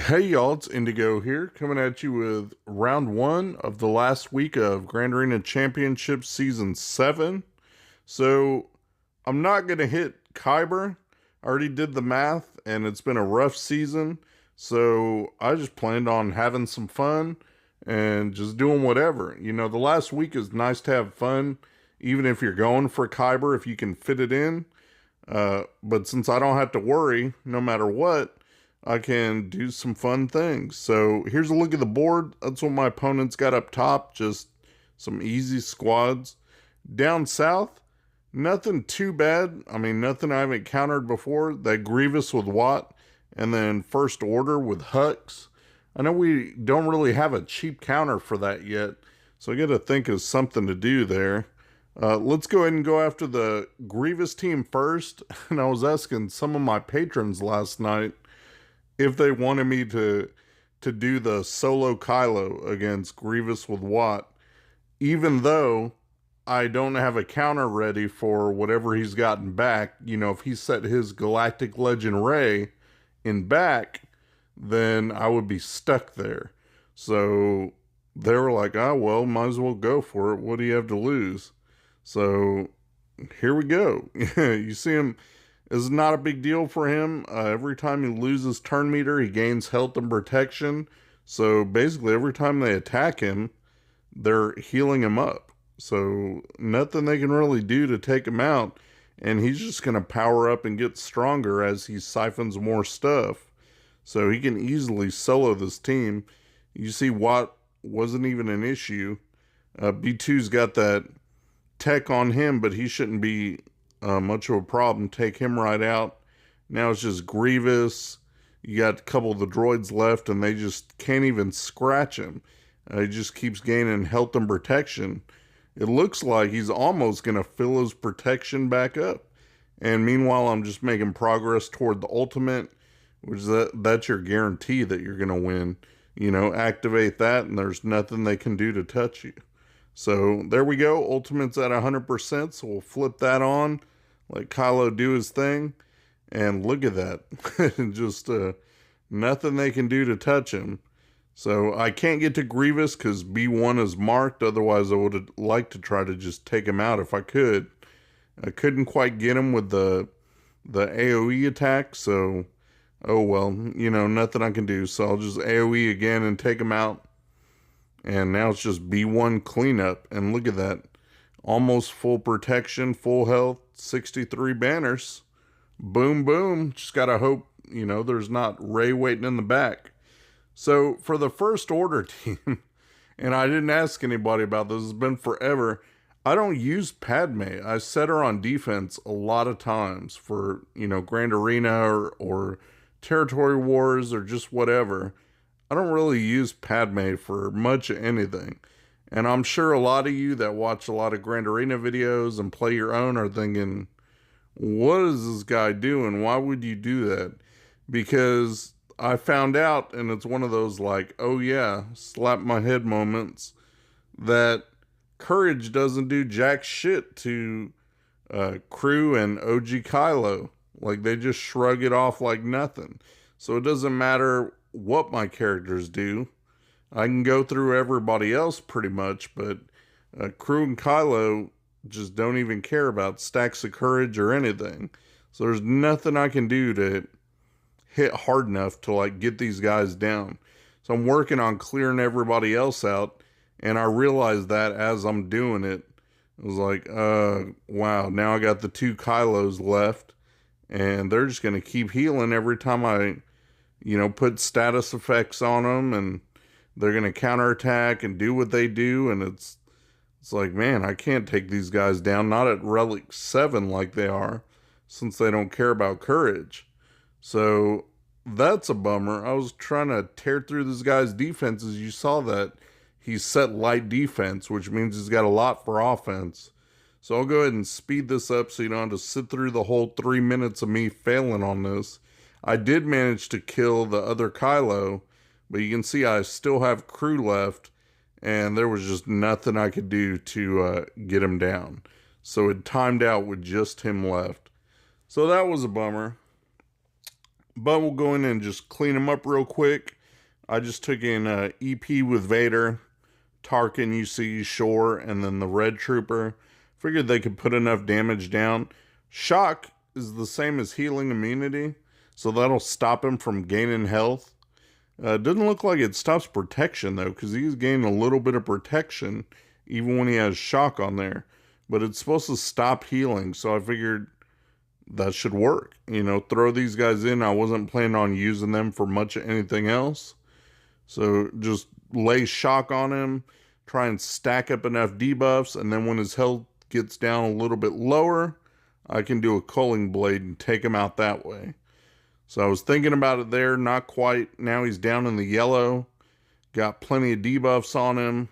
Hey y'all, it's Indigo here, coming at you with round one of the last week of Grand Arena Championship Season 7. So, I'm not going to hit Kyber. I already did the math, and it's been a rough season. So, I just planned on having some fun and just doing whatever. You know, the last week is nice to have fun, even if you're going for Kyber, if you can fit it in. But since I don't have to worry, no matter what, I can do some fun things. So here's a look at the board. That's what my opponents got up top. Just some easy squads. Down south, nothing too bad. I mean, nothing I haven't encountered before. That Grievous with Watt, and then First Order with Hux. I know we don't really have a cheap counter for that yet, so I got to think of something to do there. Let's go ahead and go after the Grievous team first. And I was asking some of my patrons last night if they wanted me to do the solo Kylo against Grievous with Watt, even though I don't have a counter ready for whatever he's gotten back. You know, if he set his Galactic Legend Ray in back, then I would be stuck there. So they were like, oh, well, might as well go for it. What do you have to lose? So here we go. You see him. Is not a big deal for him. Every time he loses turn meter, he gains health and protection. So basically, every time they attack him, they're healing him up. So nothing they can really do to take him out. And he's just going to power up and get stronger as he siphons more stuff. So he can easily solo this team. You see, Watt wasn't even an issue. B2's got that tech on him, but he shouldn't be much of a problem. Take him right out. Now it's just Grievous. You got a couple of the droids left, and they just can't even scratch him. He just keeps gaining health and protection. It looks like he's almost going to fill his protection back up. And meanwhile, I'm just making progress toward the ultimate, which is that's your guarantee that you're going to win. You know, activate that, and there's nothing they can do to touch you. So there we go. Ultimate's at 100%, so we'll flip that on. Let Kylo do his thing. And look at that. Just nothing they can do to touch him. So I can't get to Grievous because B1 is marked. Otherwise, I would have liked to try to just take him out if I could. I couldn't quite get him with the AoE attack. So, oh well. You know, nothing I can do. So I'll just AoE again and take him out. And now it's just B1 cleanup. And look at that. Almost full protection, full health, 63 banners. Boom, boom. Just got to hope, you know, there's not Rey waiting in the back. So for the First Order team, and I didn't ask anybody about this, it's been forever. I don't use Padme. I set her on defense a lot of times for, you know, Grand Arena or Territory Wars or just whatever. I don't really use Padme for much of anything. And I'm sure a lot of you that watch a lot of Grand Arena videos and play your own are thinking, what is this guy doing? Why would you do that? Because I found out, and it's one of those like, oh yeah, slap my head moments, that courage doesn't do jack shit to Crew and OG Kylo. Like, they just shrug it off like nothing. So it doesn't matter what my characters do. I can go through everybody else pretty much, but Crew and Kylo just don't even care about stacks of courage or anything. So there's nothing I can do to hit hard enough to like get these guys down. So I'm working on clearing everybody else out, and I realized that as I'm doing it. I was like, wow, now I got the two Kylos left, and they're just going to keep healing every time I, you know, put status effects on them, and they're going to counterattack and do what they do. And it's like, man, I can't take these guys down. Not at Relic 7 like they are, since they don't care about courage. So that's a bummer. I was trying to tear through this guy's defenses. You saw that he's set light defense, which means he's got a lot for offense. So I'll go ahead and speed this up so you don't have to sit through the whole 3 minutes of me failing on this. I did manage to kill the other Kylo, but you can see I still have Crew left, and there was just nothing I could do to get him down. So it timed out with just him left. So that was a bummer. But we'll go in and just clean them up real quick. I just took in EP with Vader, Tarkin, you see, Shore, and then the Red Trooper. Figured they could put enough damage down. Shock is the same as healing immunity, so that'll stop him from gaining health. Doesn't look like it stops protection, though, because he's gaining a little bit of protection, even when he has Shock on there. But it's supposed to stop healing, so I figured that should work. You know, throw these guys in. I wasn't planning on using them for much of anything else. So just lay Shock on him, try and stack up enough debuffs, and then when his health gets down a little bit lower, I can do a Culling Blade and take him out that way. So I was thinking about it there, not quite. Now he's down in the yellow. Got plenty of debuffs on him.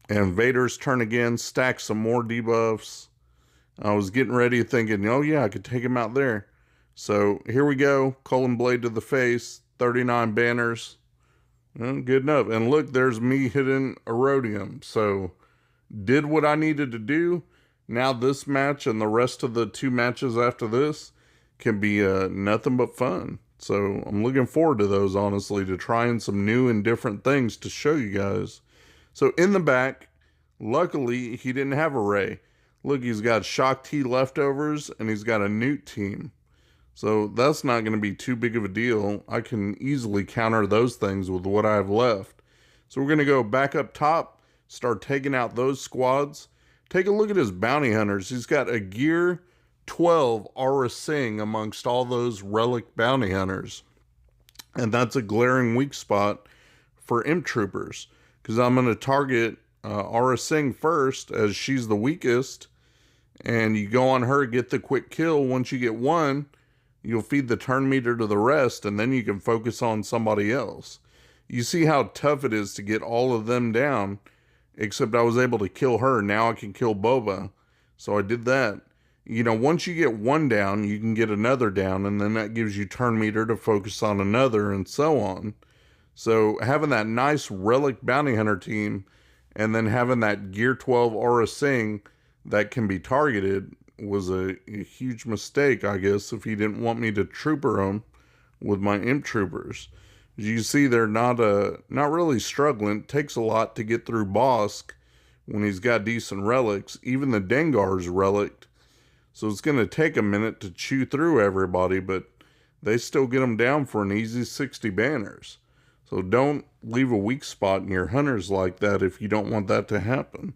And Vader's turn again, stack some more debuffs. I was getting ready thinking, oh yeah, I could take him out there. So here we go. Culling Blade to the face. 39 banners. Well, good enough. And look, there's me hitting Erodium. So did what I needed to do. Now this match and the rest of the 2 matches after this can be nothing but fun. So I'm looking forward to those, honestly, to trying some new and different things to show you guys. So in the back, luckily, he didn't have a Ray. Look, he's got Shock T leftovers, and he's got a Newt team. So that's not going to be too big of a deal. I can easily counter those things with what I have left. So we're going to go back up top, start taking out those squads. Take a look at his bounty hunters. He's got a Gear 12 Aura Sing amongst all those Relic bounty hunters. And that's a glaring weak spot for Imp Troopers, because I'm going to target Aura Sing first, as she's the weakest. And you go on her, get the quick kill. Once you get one, you'll feed the turn meter to the rest, and then you can focus on somebody else. You see how tough it is to get all of them down, except I was able to kill her. Now I can kill Boba. So I did that. You know, once you get one down, you can get another down, and then that gives you turn meter to focus on another, and so on. So having that nice Relic bounty hunter team, and then having that Gear 12 Aura Sing that can be targeted, was a huge mistake, I guess, if he didn't want me to trooper them with my Imp Troopers. As you see, they're not really struggling. It takes a lot to get through Bosk when he's got decent relics. Even the Dengar's relic. So it's going to take a minute to chew through everybody, but they still get them down for an easy 60 banners. So don't leave a weak spot in your hunters like that if you don't want that to happen.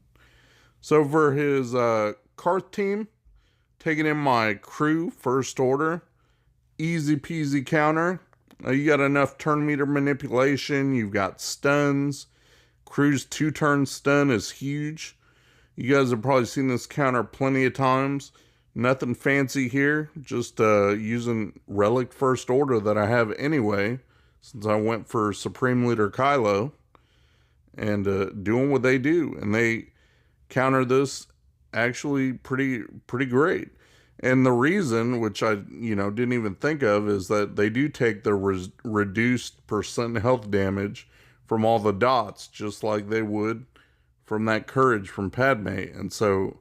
So for his Karth team, taking in my crew, first order. Easy peasy counter. You got enough turn meter manipulation. You've got stuns. Crew's 2-turn stun is huge. You guys have probably seen this counter plenty of times. Nothing fancy here. Just using Relic first order that I have anyway, since I went for Supreme Leader Kylo. And doing what they do. And they counter this actually pretty great. And the reason, which I didn't even think of, is that they do take the reduced percent health damage from all the dots, just like they would from that courage from Padme. And so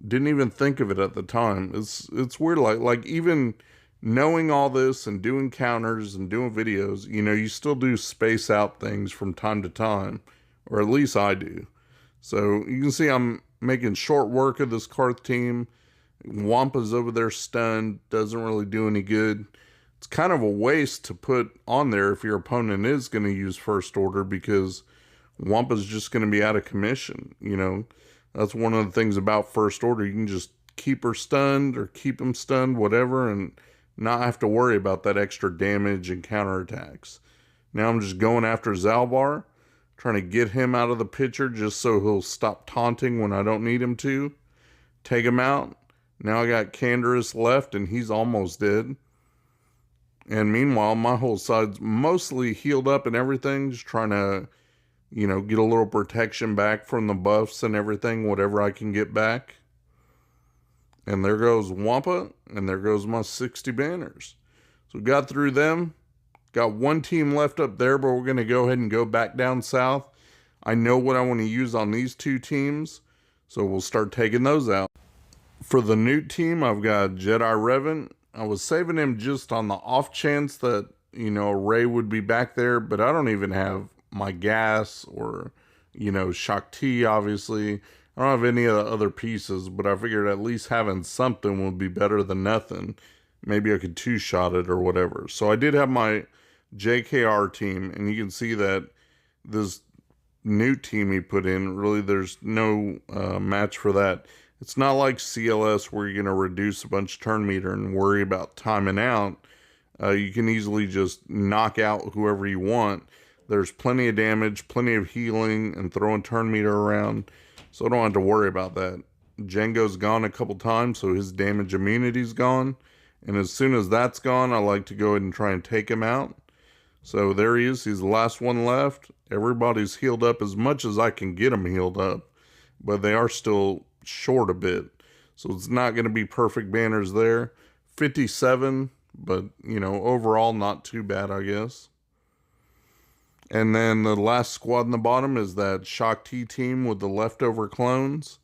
didn't even think of it at the time. It's weird, like even knowing all this and doing counters and doing videos, you still do space out things from time to time, or at least I do. So you can see I'm making short work of this Karth team. Wampa's over there stunned, doesn't really do any good. It's kind of a waste to put on there if your opponent is going to use first order, because Wampa's just going to be out of commission. That's one of the things about first order. You can just keep her stunned or keep him stunned, whatever, and not have to worry about that extra damage and counterattacks. Now I'm just going after Zalbar, trying to get him out of the picture just so he'll stop taunting when I don't need him to. Take him out. Now I got Canderous left, and he's almost dead. And meanwhile, my whole side's mostly healed up and everything, just trying to, get a little protection back from the buffs and everything, whatever I can get back. And there goes Wampa, and there goes my 60 banners. So got through them. Got one team left up there, but we're going to go ahead and go back down south. I know what I want to use on these 2 teams, so we'll start taking those out. For the Newt team, I've got Jedi Revan, I was saving him just on the off chance that, Ray would be back there, but I don't even have my gas or, Shakti, obviously. I don't have any of the other pieces, but I figured at least having something would be better than nothing. Maybe I could two-shot it or whatever. So I did have my JKR team, and you can see that this new team he put in, really there's no match for that. It's not like CLS where you're going to reduce a bunch of turn meter and worry about timing out. You can easily just knock out whoever you want. There's plenty of damage, plenty of healing, and throwing turn meter around. So I don't have to worry about that. Django's gone a couple times, so his damage immunity's gone. And as soon as that's gone, I like to go ahead and try and take him out. So there he is. He's the last one left. Everybody's healed up as much as I can get them healed up. But they are still short a bit. So it's not going to be perfect banners there. 57, but, overall not too bad, I guess. And then the last squad in the bottom is that Shakti team with the leftover clones.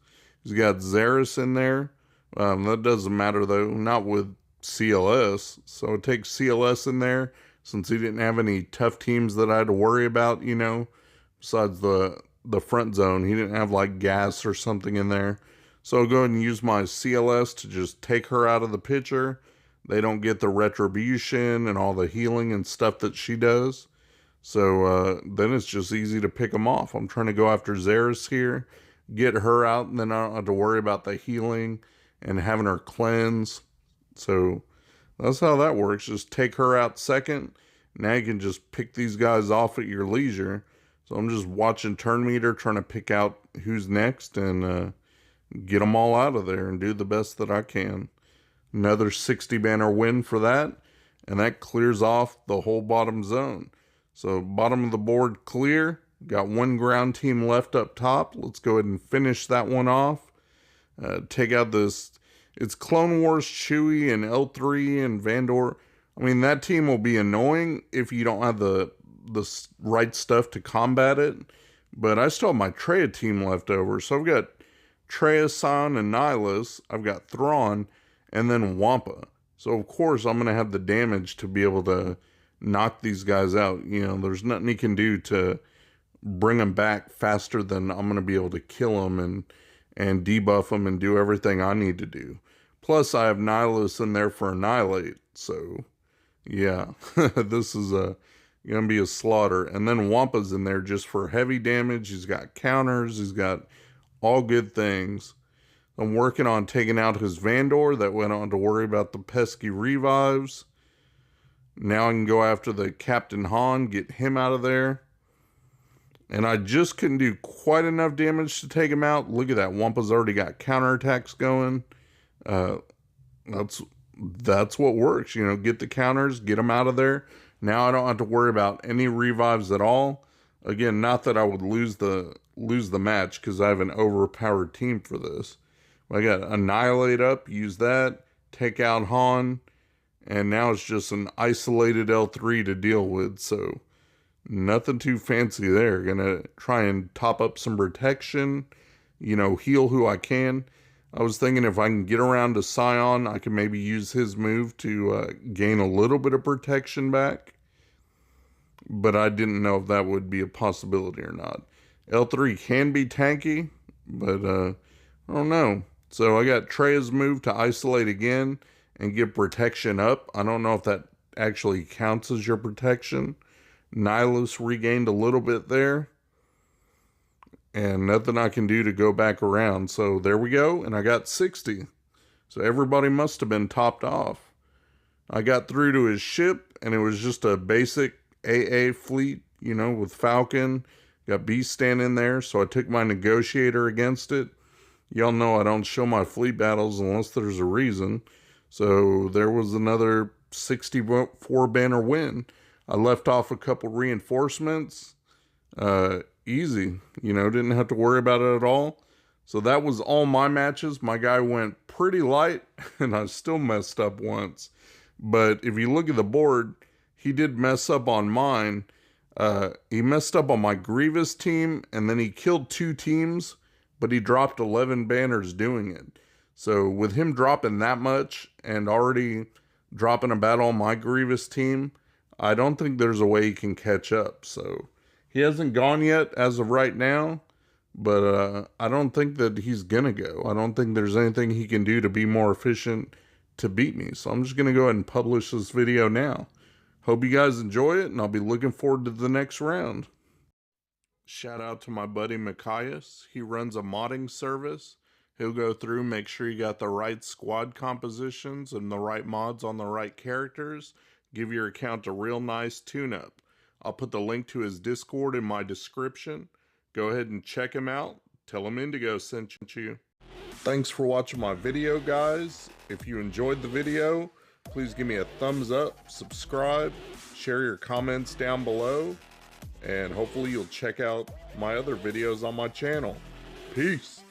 He's got Xeris in there. That doesn't matter, though. Not with CLS. So it takes CLS in there since he didn't have any tough teams that I had to worry about, besides the front zone. He didn't have like gas or something in there. So I'll go ahead and use my CLS to just take her out of the picture. They don't get the retribution and all the healing and stuff that she does. So then it's just easy to pick them off. I'm trying to go after Xeris here, get her out, and then I don't have to worry about the healing and having her cleanse. So that's how that works. Just take her out second. Now you can just pick these guys off at your leisure. So I'm just watching turn meter, trying to pick out who's next and get them all out of there and do the best that I can. Another 60 banner win for that. And that clears off the whole bottom zone. So bottom of the board clear. Got one ground team left up top. Let's go ahead and finish that one off. Take out this. It's Clone Wars, Chewie, and L3 and Vandor. I mean, that team will be annoying if you don't have the right stuff to combat it. But I still have my Traya team left over. So I've got Traya, San, and Nihilus. I've got Thrawn, and then Wampa. So, of course, I'm going to have the damage to be able to knock these guys out. There's nothing he can do to bring them back faster than I'm going to be able to kill them and debuff them and do everything I need to do. Plus, I have Nihilus in there for Annihilate. So, yeah, this is going to be a slaughter. And then Wampa's in there just for heavy damage. He's got counters. He's got all good things. I'm working on taking out his Vandor that went on to worry about the pesky revives. Now I can go after the Captain Han, get him out of there. And I just couldn't do quite enough damage to take him out. Look at that. Wampa's already got counterattacks going. That's what works. Get the counters, get them out of there. Now I don't have to worry about any revives at all. Again, not that I would lose the match because I have an overpowered team for this. I got Annihilate up, use that, take out Han, and now it's just an isolated L3 to deal with, so nothing too fancy there. Gonna try and top up some protection, heal who I can. I was thinking if I can get around to Scion, I can maybe use his move to gain a little bit of protection back, but I didn't know if that would be a possibility or not. L3 can be tanky, but I don't know. So I got Treya's move to isolate again and get protection up. I don't know if that actually counts as your protection. Nihilus regained a little bit there. And nothing I can do to go back around. So there we go. And I got 60. So everybody must have been topped off. I got through to his ship and it was just a basic AA fleet, with Falcon. Got Beast standing there. So I took my negotiator against it. Y'all know I don't show my fleet battles unless there's a reason. So there was another 64 banner win. I left off a couple reinforcements. Easy. Didn't have to worry about it at all. So that was all my matches. My guy went pretty light and I still messed up once. But if you look at the board, he did mess up on mine. He messed up on my Grievous team and then he killed 2 teams. But he dropped 11 banners doing it. So with him dropping that much and already dropping a battle on my Grievous team, I don't think there's a way he can catch up. So he hasn't gone yet as of right now, but I don't think that he's going to go. I don't think there's anything he can do to be more efficient to beat me. So I'm just going to go ahead and publish this video now. Hope you guys enjoy it, and I'll be looking forward to the next round. Shout out to my buddy Mikayas. He runs a modding service. He'll go through, make sure you got the right squad compositions and the right mods on the right characters. Give your account a real nice tune-up. I'll put the link to his Discord in my description. Go ahead and check him out. Tell him Indigo sent you. Thanks for watching my video, guys. If you enjoyed the video, please give me a thumbs up, subscribe, share your comments down below, and hopefully you'll check out my other videos on my channel. Peace.